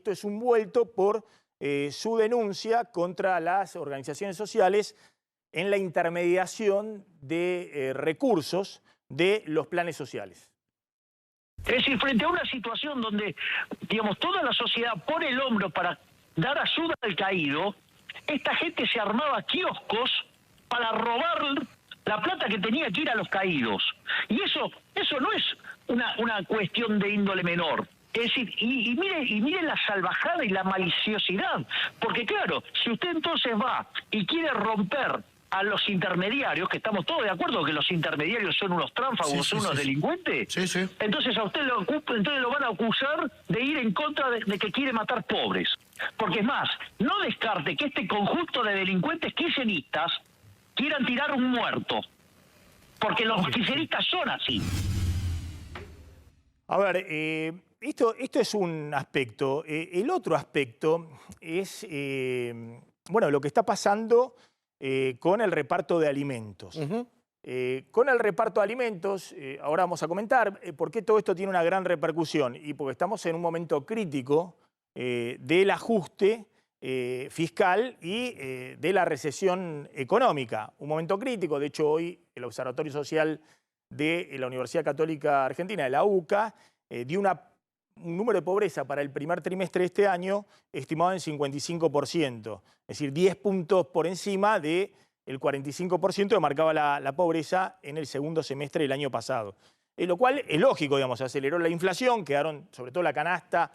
esto es un vuelto por su denuncia contra las organizaciones sociales en la intermediación de recursos de los planes sociales. Es decir, frente a una situación donde, digamos, toda la sociedad pone el hombro para dar ayuda al caído, esta gente se armaba kioscos para robar la plata que tenía que ir a los caídos. Y eso no es una cuestión de índole menor. Es decir, y mire la salvajada y la maliciosidad. Porque claro, si usted entonces va y quiere romper a los intermediarios, que estamos todos de acuerdo que los intermediarios son unos tránfagos, son unos delincuentes, entonces a usted lo van a acusar de ir en contra de que quiere matar pobres. Porque es más, no descarte que este conjunto de delincuentes kirchneristas quieran tirar un muerto, porque los kirchneristas son así. A ver, esto es un aspecto. El otro aspecto es, bueno, lo que está pasando con el reparto de alimentos. Con el reparto de alimentos, ahora vamos a comentar por qué todo esto tiene una gran repercusión. Y porque estamos en un momento crítico del ajuste fiscal y de la recesión económica. Un momento crítico, de hecho hoy el Observatorio Social de la Universidad Católica Argentina, de la UCA, dio un número de pobreza para el primer trimestre de este año estimado en 55%, es decir, 10 puntos por encima del 45% que marcaba la pobreza en el segundo semestre del año pasado. Lo cual es lógico, digamos, aceleró la inflación, quedaron sobre todo la canasta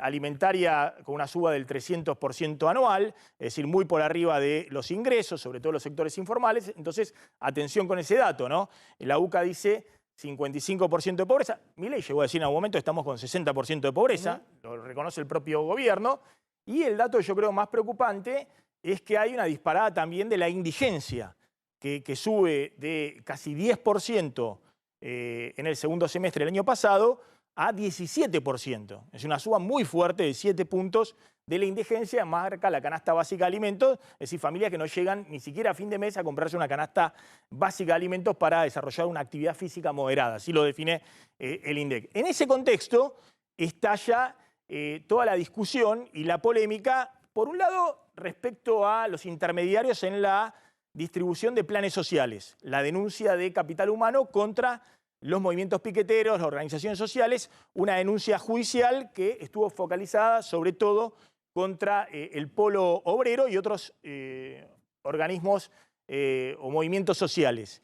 alimentaria con una suba del 300% anual, es decir, muy por arriba de los ingresos, sobre todo los sectores informales. Entonces, atención con ese dato, ¿no? La UCA dice 55% de pobreza. Milei llegó a decir en algún momento estamos con 60% de pobreza, lo reconoce el propio gobierno. Y el dato yo creo más preocupante es que hay una disparada también de la indigencia, que sube de casi 10% en el segundo semestre del año pasado a 17%. Es una suba muy fuerte de 7 puntos de la indigencia, marca la canasta básica de alimentos, es decir, familias que no llegan ni siquiera a fin de mes a comprarse una canasta básica de alimentos para desarrollar una actividad física moderada, así lo define el INDEC. En ese contexto estalla toda la discusión y la polémica, por un lado, respecto a los intermediarios en la distribución de planes sociales, la denuncia de Capital Humano contra los movimientos piqueteros, las organizaciones sociales, una denuncia judicial que estuvo focalizada sobre todo contra el polo obrero y otros organismos o movimientos sociales.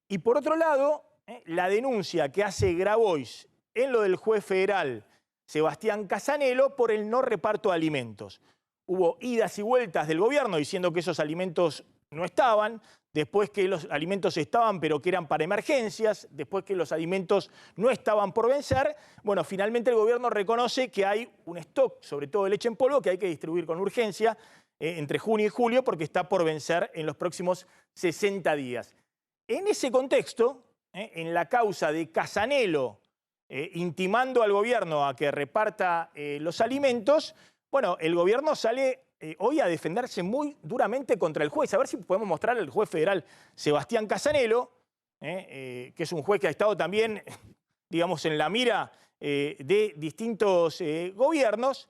Y por otro lado, la denuncia que hace Grabois en lo del juez federal Sebastián Casanelo por el no reparto de alimentos. Hubo idas y vueltas del gobierno diciendo que esos alimentos no estaban, después que los alimentos estaban pero que eran para emergencias, después que los alimentos no estaban por vencer. Bueno, finalmente el gobierno reconoce que hay un stock, sobre todo de leche en polvo, que hay que distribuir con urgencia entre junio y julio porque está por vencer en los próximos 60 días. En ese contexto, en la causa de Casanelo intimando al gobierno a que reparta los alimentos, bueno, el gobierno sale hoy a defenderse muy duramente contra el juez. A ver si podemos mostrar al juez federal Sebastián Casanelo, que es un juez que ha estado también, digamos, en la mira de distintos gobiernos,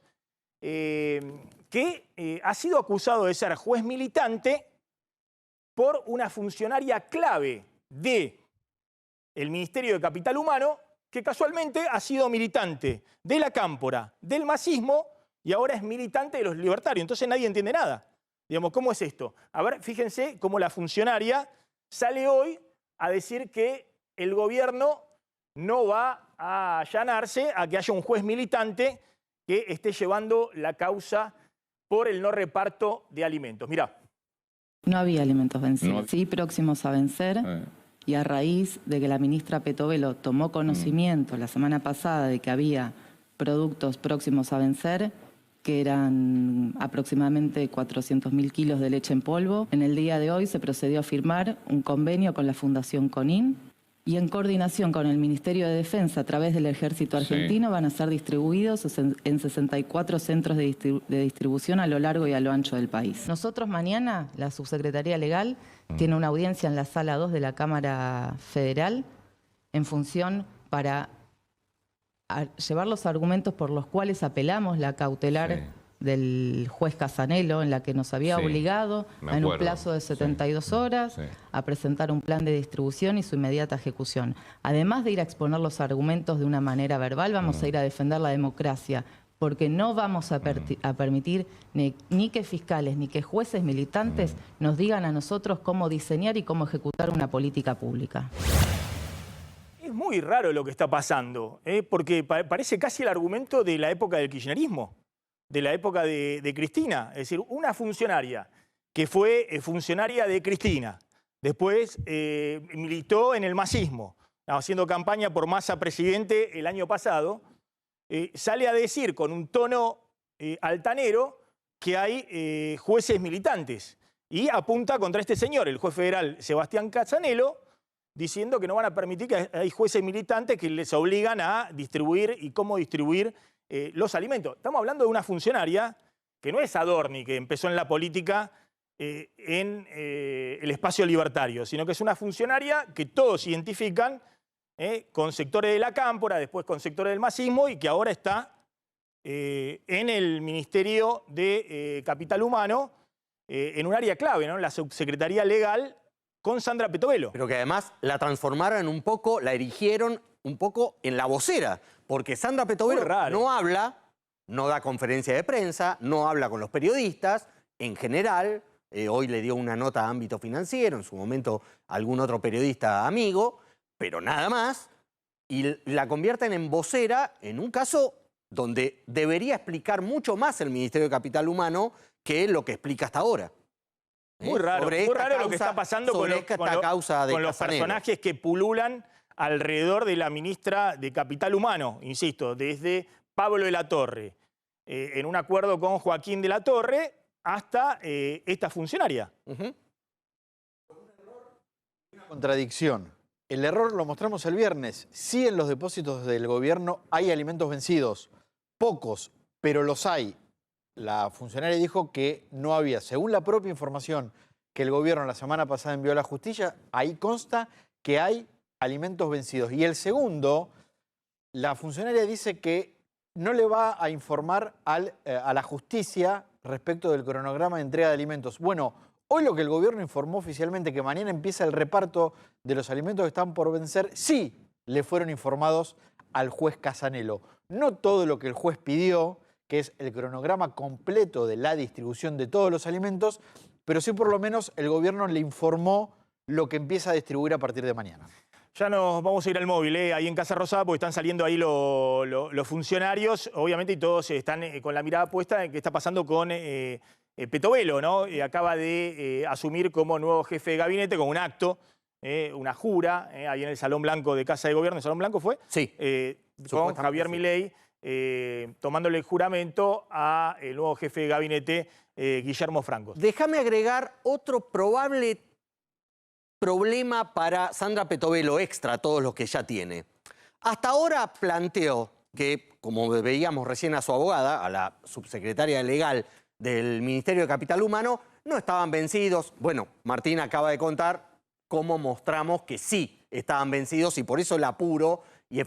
que ha sido acusado de ser juez militante por una funcionaria clave del Ministerio de Capital Humano, que casualmente ha sido militante de la Cámpora, del masismo, y ahora es militante de los libertarios. Entonces nadie entiende nada. Digamos, ¿cómo es esto? A ver, fíjense cómo la funcionaria sale hoy a decir que el gobierno no va a allanarse a que haya un juez militante que esté llevando la causa por el no reparto de alimentos. Mirá. No había alimentos vencidos, sí próximos a vencer. Y a raíz de que la ministra Petovelo tomó conocimiento la semana pasada de que había productos próximos a vencer, que eran aproximadamente 400.000 kilos de leche en polvo. En el día de hoy se procedió a firmar un convenio con la Fundación CONIN y en coordinación con el Ministerio de Defensa a través del Ejército Argentino van a ser distribuidos en 64 centros de distribución a lo largo y a lo ancho del país. Nosotros mañana, la Subsecretaría Legal tiene una audiencia en la Sala 2 de la Cámara Federal en función para llevar los argumentos por los cuales apelamos la cautelar del juez Casanelo, en la que nos había obligado en un plazo de 72 horas a presentar un plan de distribución y su inmediata ejecución. Además de ir a exponer los argumentos de una manera verbal, vamos a ir a defender la democracia, porque no vamos a permitir ni que fiscales ni que jueces militantes nos digan a nosotros cómo diseñar y cómo ejecutar una política pública. Es muy raro lo que está pasando, porque parece casi el argumento de la época del kirchnerismo, de la época de Cristina. Es decir, una funcionaria que fue funcionaria de Cristina, después militó en el masismo, haciendo campaña por Massa presidente el año pasado, sale a decir con un tono altanero que hay jueces militantes y apunta contra este señor, el juez federal Sebastián Casanelo, diciendo que no van a permitir que hay jueces militantes que les obligan a distribuir y cómo distribuir los alimentos. Estamos hablando de una funcionaria que no es Adorni, que empezó en la política en el espacio libertario, sino que es una funcionaria que todos identifican con sectores de la cámpora, después con sectores del masismo y que ahora está en el Ministerio de Capital Humano, en un área clave, ¿no? La subsecretaría legal con Sandra Petovelo. Pero que además la transformaron un poco, la erigieron un poco en la vocera, porque Sandra Petovelo no habla, no da conferencia de prensa, no habla con los periodistas, en general, hoy le dio una nota a Ámbito Financiero, en su momento algún otro periodista amigo, pero nada más, y la convierten en vocera en un caso donde debería explicar mucho más el Ministerio de Capital Humano que lo que explica hasta ahora. Muy raro lo que está pasando con los personajes que pululan alrededor de la ministra de Capital Humano, insisto, desde Pablo de la Torre, en un acuerdo con Joaquín de la Torre, hasta esta funcionaria. Una contradicción. El error lo mostramos el viernes. Sí, en los depósitos del gobierno hay alimentos vencidos. Pocos, pero los hay. La funcionaria dijo que no había. Según la propia información que el gobierno la semana pasada envió a la justicia, ahí consta que hay alimentos vencidos. Y el segundo, la funcionaria dice que no le va a informar a la justicia respecto del cronograma de entrega de alimentos. Bueno, hoy lo que el gobierno informó oficialmente, que mañana empieza el reparto de los alimentos que están por vencer, sí le fueron informados al juez Casanelo. No todo lo que el juez pidió, que es el cronograma completo de la distribución de todos los alimentos, pero sí por lo menos el gobierno le informó lo que empieza a distribuir a partir de mañana. Ya nos vamos a ir al móvil, ahí en Casa Rosada, porque están saliendo ahí los funcionarios, obviamente, y todos están con la mirada puesta en qué está pasando con Petovelo, ¿no? Acaba de asumir como nuevo jefe de gabinete con un acto, una jura, ahí en el Salón Blanco de Casa de Gobierno. ¿El Salón Blanco fue? Sí. Con Javier Milei, tomándole el juramento al nuevo jefe de gabinete, Guillermo Franco. Déjame agregar otro probable problema para Sandra Petovelo extra a todos los que ya tiene. Hasta ahora planteó que, como veíamos recién a su abogada, a la subsecretaria legal del Ministerio de Capital Humano, no estaban vencidos. Bueno, Martín acaba de contar cómo mostramos que sí estaban vencidos y por eso el apuro y